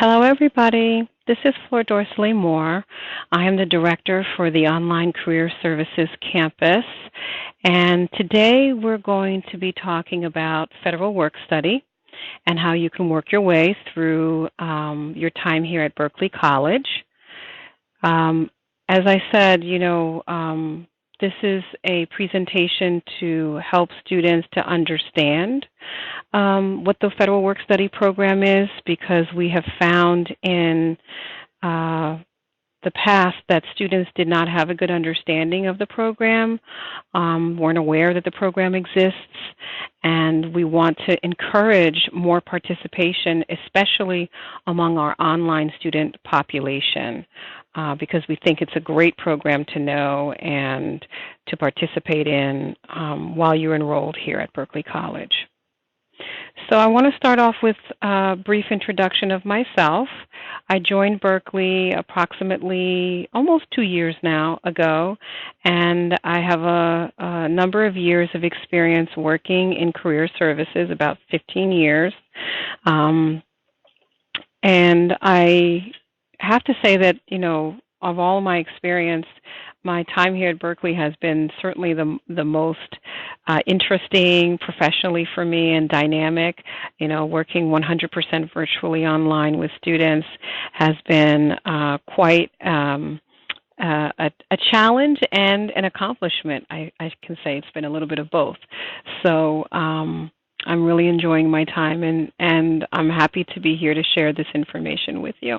Hello, everybody. This is Flor Dorsley Moore. I am the director for the Online Career Services Campus, and today we're going to be talking about federal work study and how you can work your way through your time here at Berkeley College. As I said, this is a presentation to help students to understand what the Federal Work Study Program is, because we have found in the past that students did not have a good understanding of the program, weren't aware that the program exists, and we want to encourage more participation, especially among our online student population, because we think it's a great program to know and to participate in while you're enrolled here at Berkeley College. So I want to start off with a brief introduction of myself. I joined Berkeley approximately almost 2 years now ago, and I have a number of years of experience working in career services, about 15 years. And I have to say that, of all my experience, my time here at Berkeley has been certainly the most interesting professionally for me and dynamic. Working 100% virtually online with students has been quite a challenge and an accomplishment. I can say it's been a little bit of both. So I'm really enjoying my time, and I'm happy to be here to share this information with you.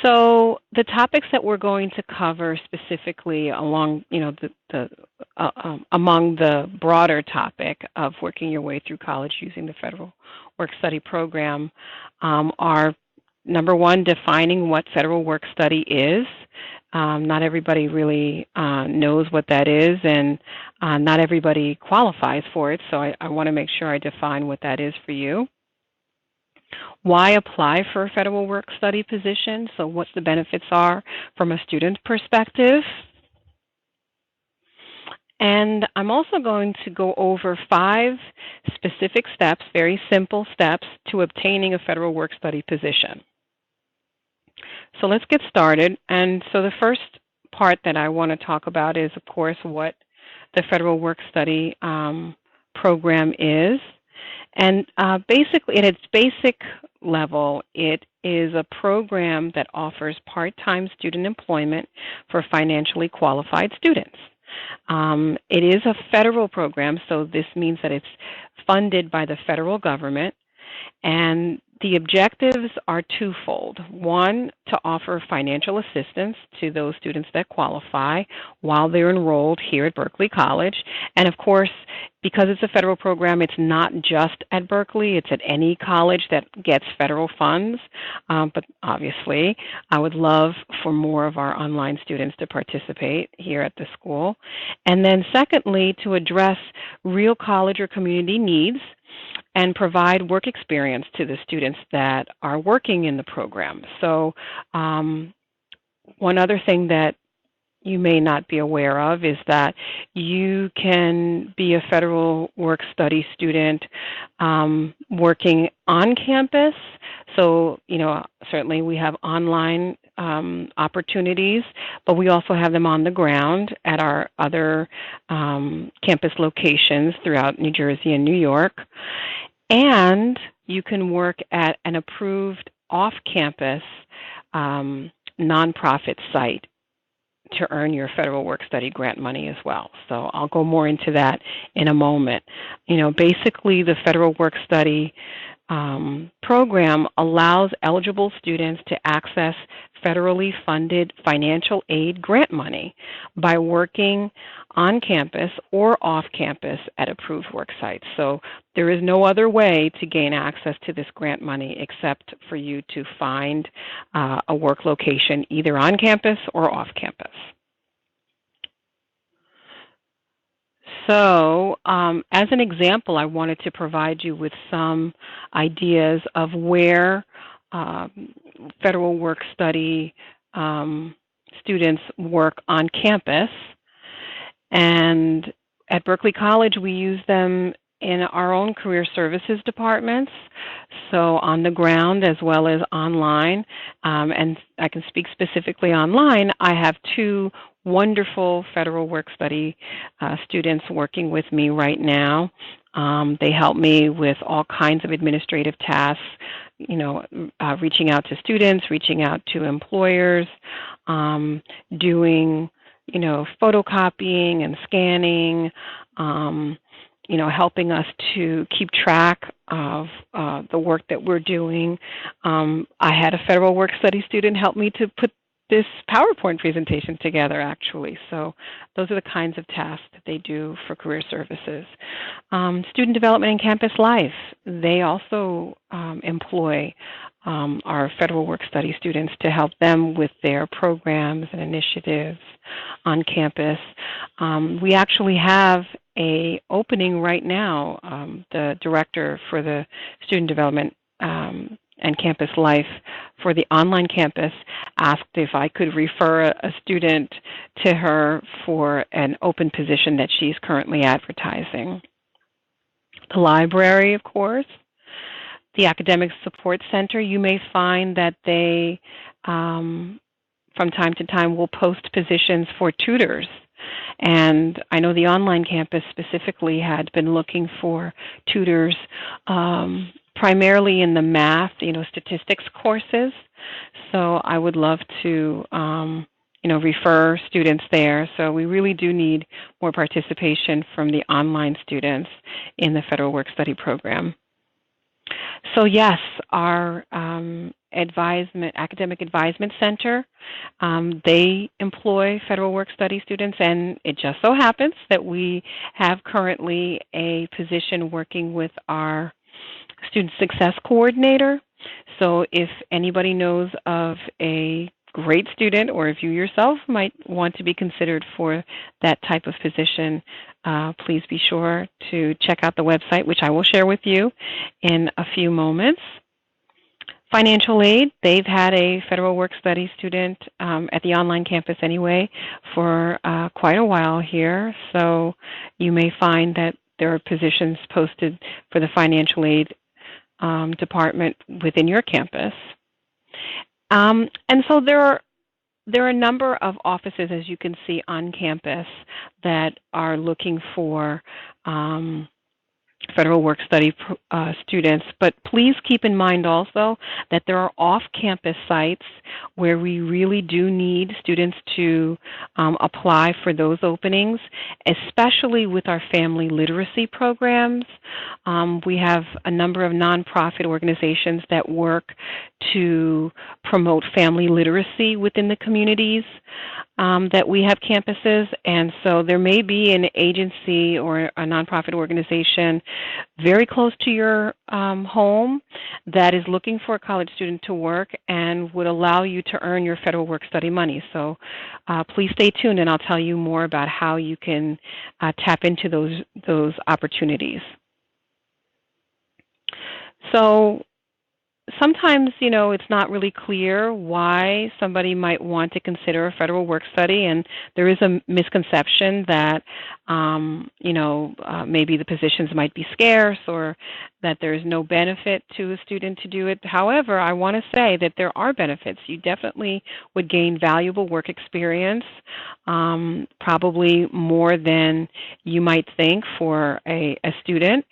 So the topics that we're going to cover specifically along, among the broader topic of working your way through college using the Federal Work Study Program are, number one, defining what Federal Work Study is. Not everybody really knows what that is, and not everybody qualifies for it, so I want to make sure I define what that is for you. Why apply for a federal work study position? So what the benefits are from a student perspective. And I'm also going to go over 5 specific steps, very simple steps, to obtaining a federal work study position. So let's get started. And so the first part that I want to talk about is, of course, what the federal work study program is. And basically, at its basic level, it is a program that offers part-time student employment for financially qualified students. It is a federal program, so this means that it's funded by the federal government, and the objectives are twofold. One, to offer financial assistance to those students that qualify while they're enrolled here at Berkeley College. And of course, because it's a federal program, it's not just at Berkeley, it's at any college that gets federal funds. But obviously, I would love for more of our online students to participate here at the school. And then secondly, to address real college or community needs and provide work experience to the students that are working in the program. So one other thing that you may not be aware of is that you can be a federal work study student working on campus. So, certainly we have online opportunities, but we also have them on the ground at our other campus locations throughout New Jersey and New York. And you can work at an approved off-campus nonprofit site to earn your federal work study grant money as well. So I'll go more into that in a moment. Basically the federal work study program allows eligible students to access federally funded financial aid grant money by working on campus or off campus at approved work sites. So there is no other way to gain access to this grant money except for you to find a work location either on campus or off campus. So as an example, I wanted to provide you with some ideas of where federal work study students work on campus. And at Berkeley College, we use them in our own career services departments, so on the ground as well as online. And I can speak specifically online. I have two wonderful federal work study students working with me right now. They help me with all kinds of administrative tasks, reaching out to students, reaching out to employers, doing, photocopying and scanning, helping us to keep track of the work that we're doing. I had a federal work study student help me to put this PowerPoint presentation together, actually. So those are the kinds of tasks that they do for career services. Student development and campus life, they also employ our federal work study students to help them with their programs and initiatives on campus. We actually have an opening right now. The director for the student development and campus life for the online campus asked if I could refer a student to her for an open position that she's currently advertising. The library, of course. The Academic Support Center, you may find that they, from time to time, will post positions for tutors. And I know the online campus specifically had been looking for tutors primarily in the math, statistics courses. So I would love to, refer students there. So we really do need more participation from the online students in the Federal Work Study Program. So yes, our Academic Advisement Center, they employ Federal Work Study students, and it just so happens that we have currently a position working with our Student Success Coordinator. So if anybody knows of a great student, or if you yourself might want to be considered for that type of position, please be sure to check out the website, which I will share with you in a few moments. Financial aid, they've had a federal work study student at the online campus anyway for quite a while here. So you may find that there are positions posted for the financial aid department within your campus. And so there are a number of offices, as you can see, on campus that are looking for federal work study students, but please keep in mind also that there are off-campus sites where we really do need students to apply for those openings, especially with our family literacy programs. We have a number of nonprofit organizations that work to promote family literacy within the communities that we have campuses, and so there may be an agency or a nonprofit organization very close to your home that is looking for a college student to work and would allow you to earn your federal work study money. So please stay tuned, and I'll tell you more about how you can tap into those opportunities. So sometimes, it's not really clear why somebody might want to consider a federal work study, and there is a misconception that, maybe the positions might be scarce or that there's no benefit to a student to do it. However, I want to say that there are benefits. You definitely would gain valuable work experience, probably more than you might think for a student,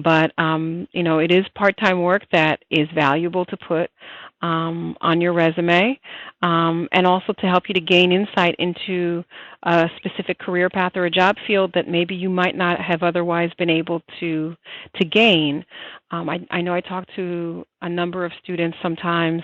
but, it is part-time work that is valuable to put on your resume, and also to help you to gain insight into a specific career path or a job field that maybe you might not have otherwise been able to gain. I know I talk to a number of students sometimes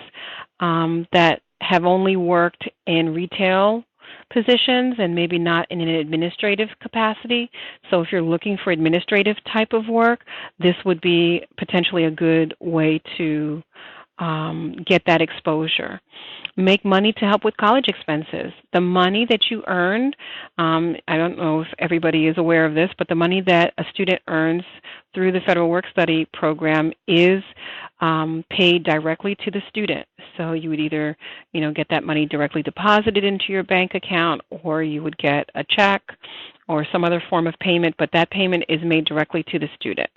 that have only worked in retail positions and maybe not in an administrative capacity. So if you're looking for administrative type of work, this would be potentially a good way to get that exposure. Make money to help with college expenses. The money that you earned, I don't know if everybody is aware of this, but the money that a student earns through the Federal Work Study Program is paid directly to the student. So you would either, get that money directly deposited into your bank account, or you would get a check or some other form of payment, but that payment is made directly to the student.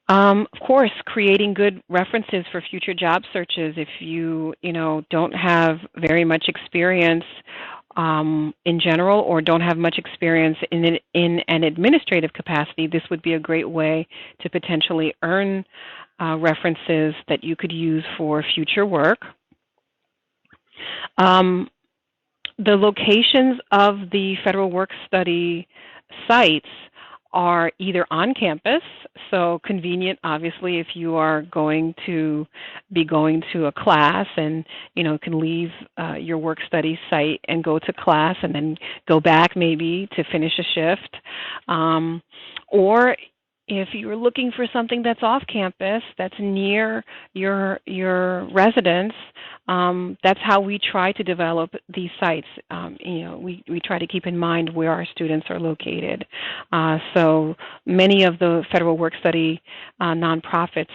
Of course, creating good references for future job searches. If you don't have very much experience in general, or don't have much experience in an administrative capacity, this would be a great way to potentially earn references that you could use for future work. The locations of the federal work-study sites are either on campus, so convenient obviously if you are going to be going to a class and can leave your work-study site and go to class and then go back maybe to finish a shift. Or if you're looking for something that's off campus, that's near your residence, that's how we try to develop these sites. We try to keep in mind where our students are located. So many of the federal work-study nonprofits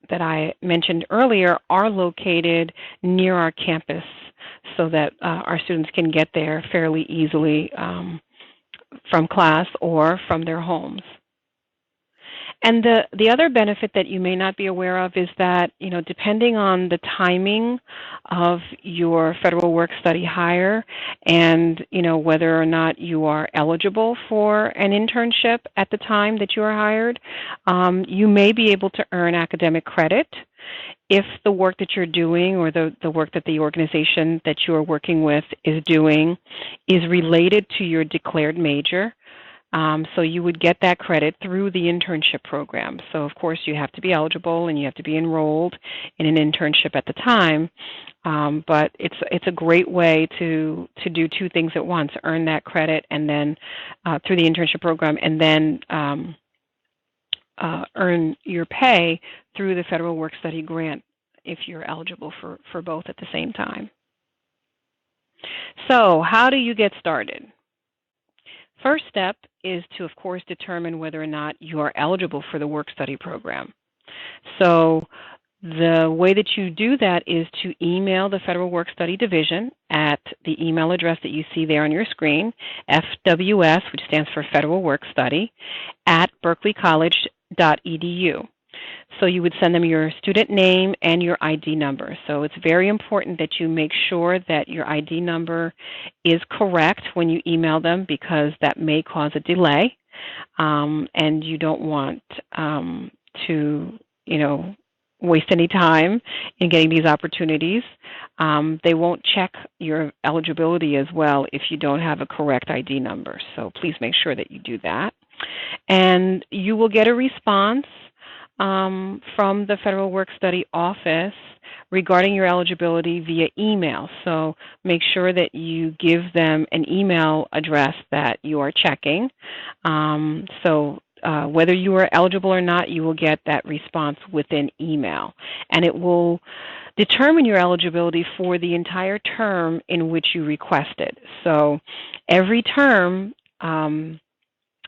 that I mentioned earlier are located near our campus so that our students can get there fairly easily from class or from their homes. And the other benefit that you may not be aware of is that, depending on the timing of your federal work-study hire and, whether or not you are eligible for an internship at the time that you are hired, you may be able to earn academic credit if the work that you're doing or the work that the organization that you are working with is doing is related to your declared major. So you would get that credit through the internship program. So of course you have to be eligible and you have to be enrolled in an internship at the time. But it's a great way to do two things at once: earn that credit and then through the internship program, and then earn your pay through the federal work-study grant if you're eligible for both at the same time. So how do you get started? First step is to, of course, determine whether or not you are eligible for the work-study program. So the way that you do that is to email the Federal Work-Study Division at the email address that you see there on your screen, FWS, which stands for Federal Work-Study, at berkeleycollege.edu. So you would send them your student name and your ID number. So it's very important that you make sure that your ID number is correct when you email them, because that may cause a delay, and you don't want to, waste any time in getting these opportunities. They won't check your eligibility as well if you don't have a correct ID number. So please make sure that you do that. And you will get a response from the Federal Work-Study Office regarding your eligibility via email. So make sure that you give them an email address that you are checking. Whether you are eligible or not, you will get that response within email. And it will determine your eligibility for the entire term in which you requested. So every term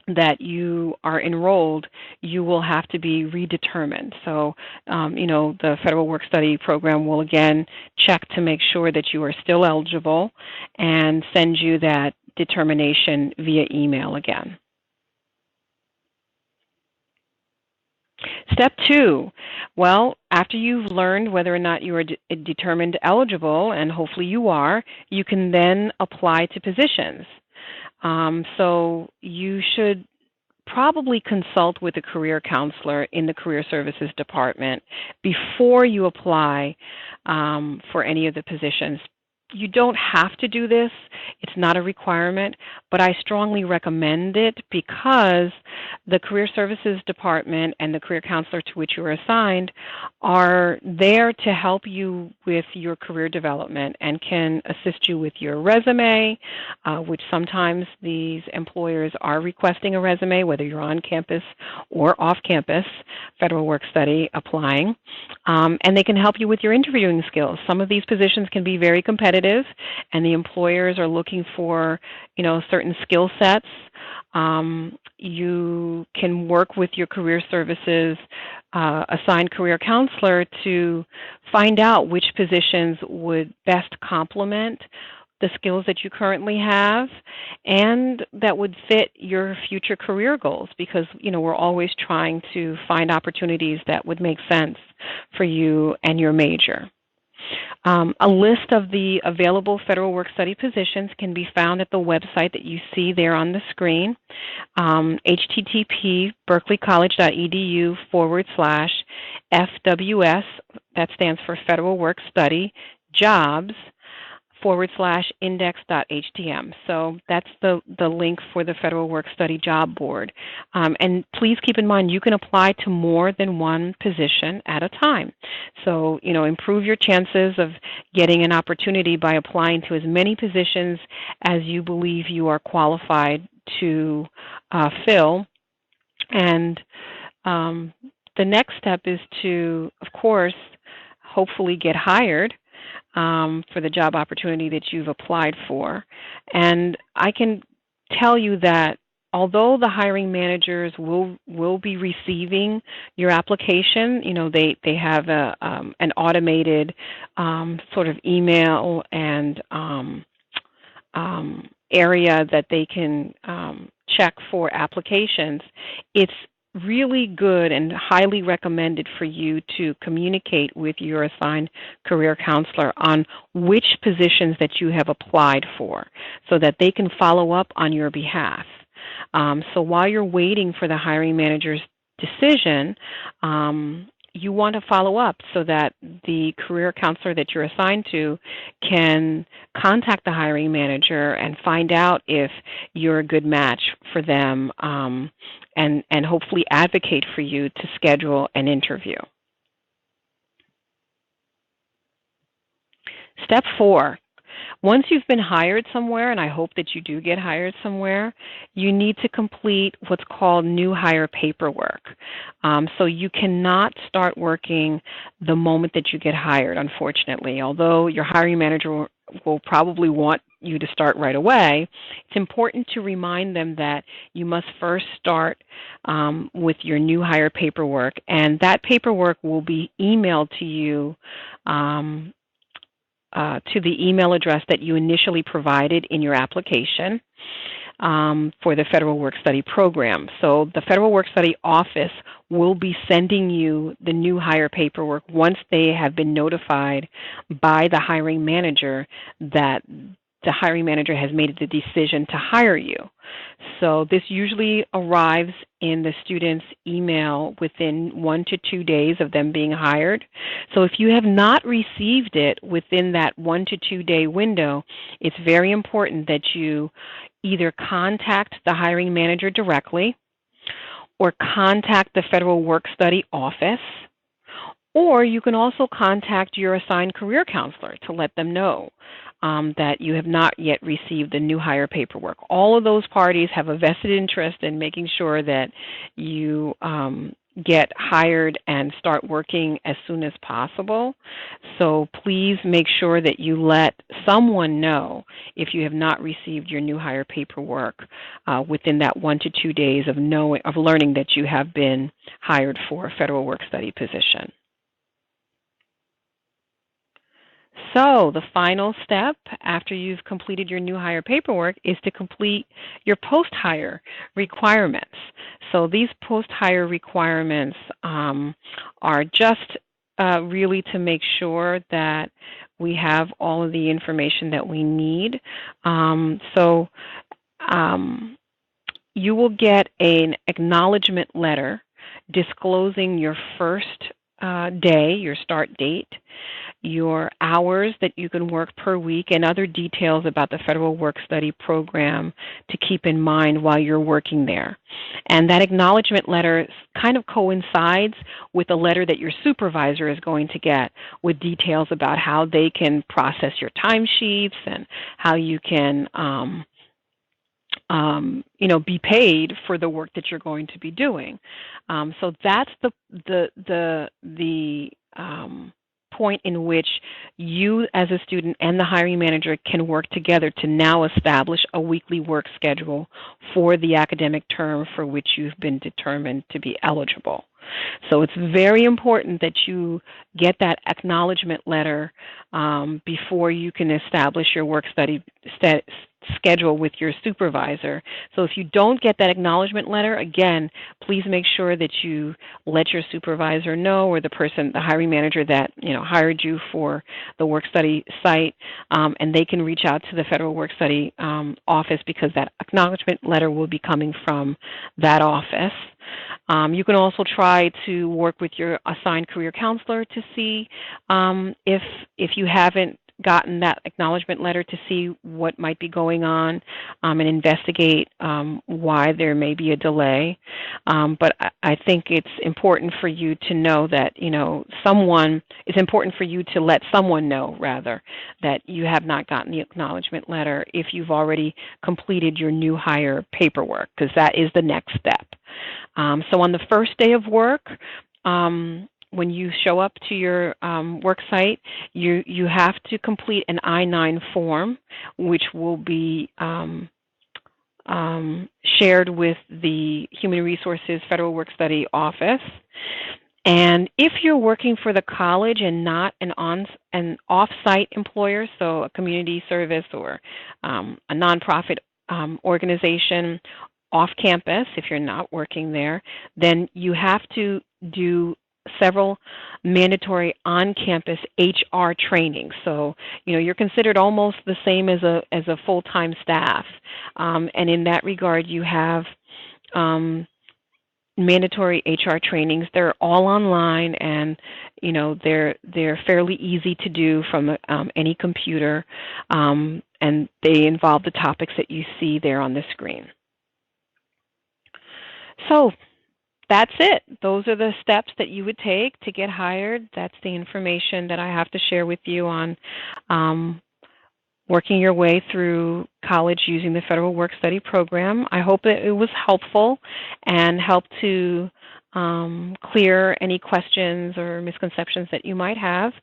that you are enrolled, you will have to be redetermined. So, the Federal Work-Study Program will again check to make sure that you are still eligible and send you that determination via email again. Step 2, well, after you've learned whether or not you are determined eligible, and hopefully you are, you can then apply to positions. So you should probably consult with a career counselor in the Career Services Department before you apply for any of the positions. You don't have to do this. It's not a requirement, but I strongly recommend it because the Career Services Department and the career counselor to which you are assigned are there to help you with your career development and can assist you with your resume, which sometimes these employers are requesting a resume, whether you're on campus or off campus, federal work study applying, and they can help you with your interviewing skills. Some of these positions can be very competitive, and the employers are looking for, certain skill sets. You can work with your career services assigned career counselor to find out which positions would best complement the skills that you currently have, and that would fit your future career goals, because we're always trying to find opportunities that would make sense for you and your major. A list of the available federal work-study positions can be found at the website that you see there on the screen, http berkeley.college.edu/FWS, that stands for Federal Work-Study, jobs, /index.htm. So that's the link for the Federal Work-Study Job Board. And please keep in mind, you can apply to more than one position at a time. So, improve your chances of getting an opportunity by applying to as many positions as you believe you are qualified to fill. And the next step is to, of course, hopefully get hired for the job opportunity that you've applied for. And I can tell you that although the hiring managers will be receiving your application, they have an automated sort of email and area that they can check for applications. It's really good and highly recommended for you to communicate with your assigned career counselor on which positions that you have applied for, so that they can follow up on your behalf. So while you're waiting for the hiring manager's decision, you want to follow up so that the career counselor that you're assigned to can contact the hiring manager and find out if you're a good match for them, and hopefully advocate for you to schedule an interview. Step 4. Once you've been hired somewhere, and I hope that you do get hired somewhere, you need to complete what's called new hire paperwork. So you cannot start working the moment that you get hired, unfortunately. Although your hiring manager will probably want you to start right away, it's important to remind them that you must first start with your new hire paperwork, and that paperwork will be emailed to you to the email address that you initially provided in your application for the Federal Work-Study Program. So the Federal Work-Study Office will be sending you the new hire paperwork once they have been notified by the hiring manager that the hiring manager has made the decision to hire you. So this usually arrives in the student's email within 1 to 2 days of them being hired. So if you have not received it within that 1 to 2 day window, it's very important that you either contact the hiring manager directly, or contact the Federal Work-Study Office, or you can also contact your assigned career counselor to let them know that you have not yet received the new hire paperwork. All of those parties have a vested interest in making sure that you get hired and start working as soon as possible. So please make sure that you let someone know if you have not received your new hire paperwork within that 1 to 2 days of learning that you have been hired for a federal work-study position. So the final step after you've completed your new hire paperwork is to complete your post-hire requirements. So these post-hire requirements are just really to make sure that we have all of the information that we need. You will get an acknowledgement letter disclosing your first day, your start date, your hours that you can work per week, and other details about the Federal Work-Study Program to keep in mind while you're working there. And that acknowledgement letter kind of coincides with a letter that your supervisor is going to get with details about how they can process your timesheets and how you can be paid for the work that you're going to be doing. So that's the point in which you as a student and the hiring manager can work together to now establish a weekly work schedule for the academic term for which you've been determined to be eligible. So it's very important that you get that acknowledgement letter before you can establish your work-study schedule with your supervisor. So if you don't get that acknowledgement letter, again, please make sure that you let your supervisor know, or the hiring manager that hired you for the work-study site, and they can reach out to the Federal Work-Study office, because that acknowledgement letter will be coming from that office. You can also try to work with your assigned career counselor to see if you haven't gotten that acknowledgement letter, to see what might be going on, and investigate why there may be a delay. But I think it's important for you to know that it's important for you to let someone know, rather, that you have not gotten the acknowledgement letter if you've already completed your new hire paperwork, because that is the next step. So on the first day of work, when you show up to your work site, you have to complete an I-9 form, which will be shared with the Human Resources Federal Work-Study Office. And if you're working for the college and not an off-site employer, so a community service or a nonprofit organization off campus, if you're not working there, then you have to do several mandatory on-campus HR training. So, you're considered almost the same as a full-time staff. And in that regard, you have mandatory HR trainings. They're all online, and they're fairly easy to do from any computer, and they involve the topics that you see there on the screen. So that's it. Those are the steps that you would take to get hired. That's the information that I have to share with you on working your way through college using the Federal Work-Study Program. I hope that it was helpful and helped to clear any questions or misconceptions that you might have.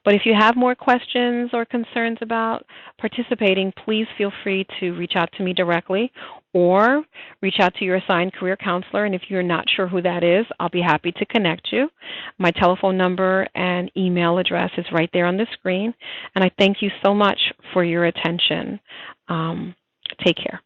But if you have more questions or concerns about participating, please feel free to reach out to me directly, or reach out to your assigned career counselor. And if you're not sure who that is, I'll be happy to connect you. My telephone number and email address is right there on the screen. And I thank you so much for your attention. Take care.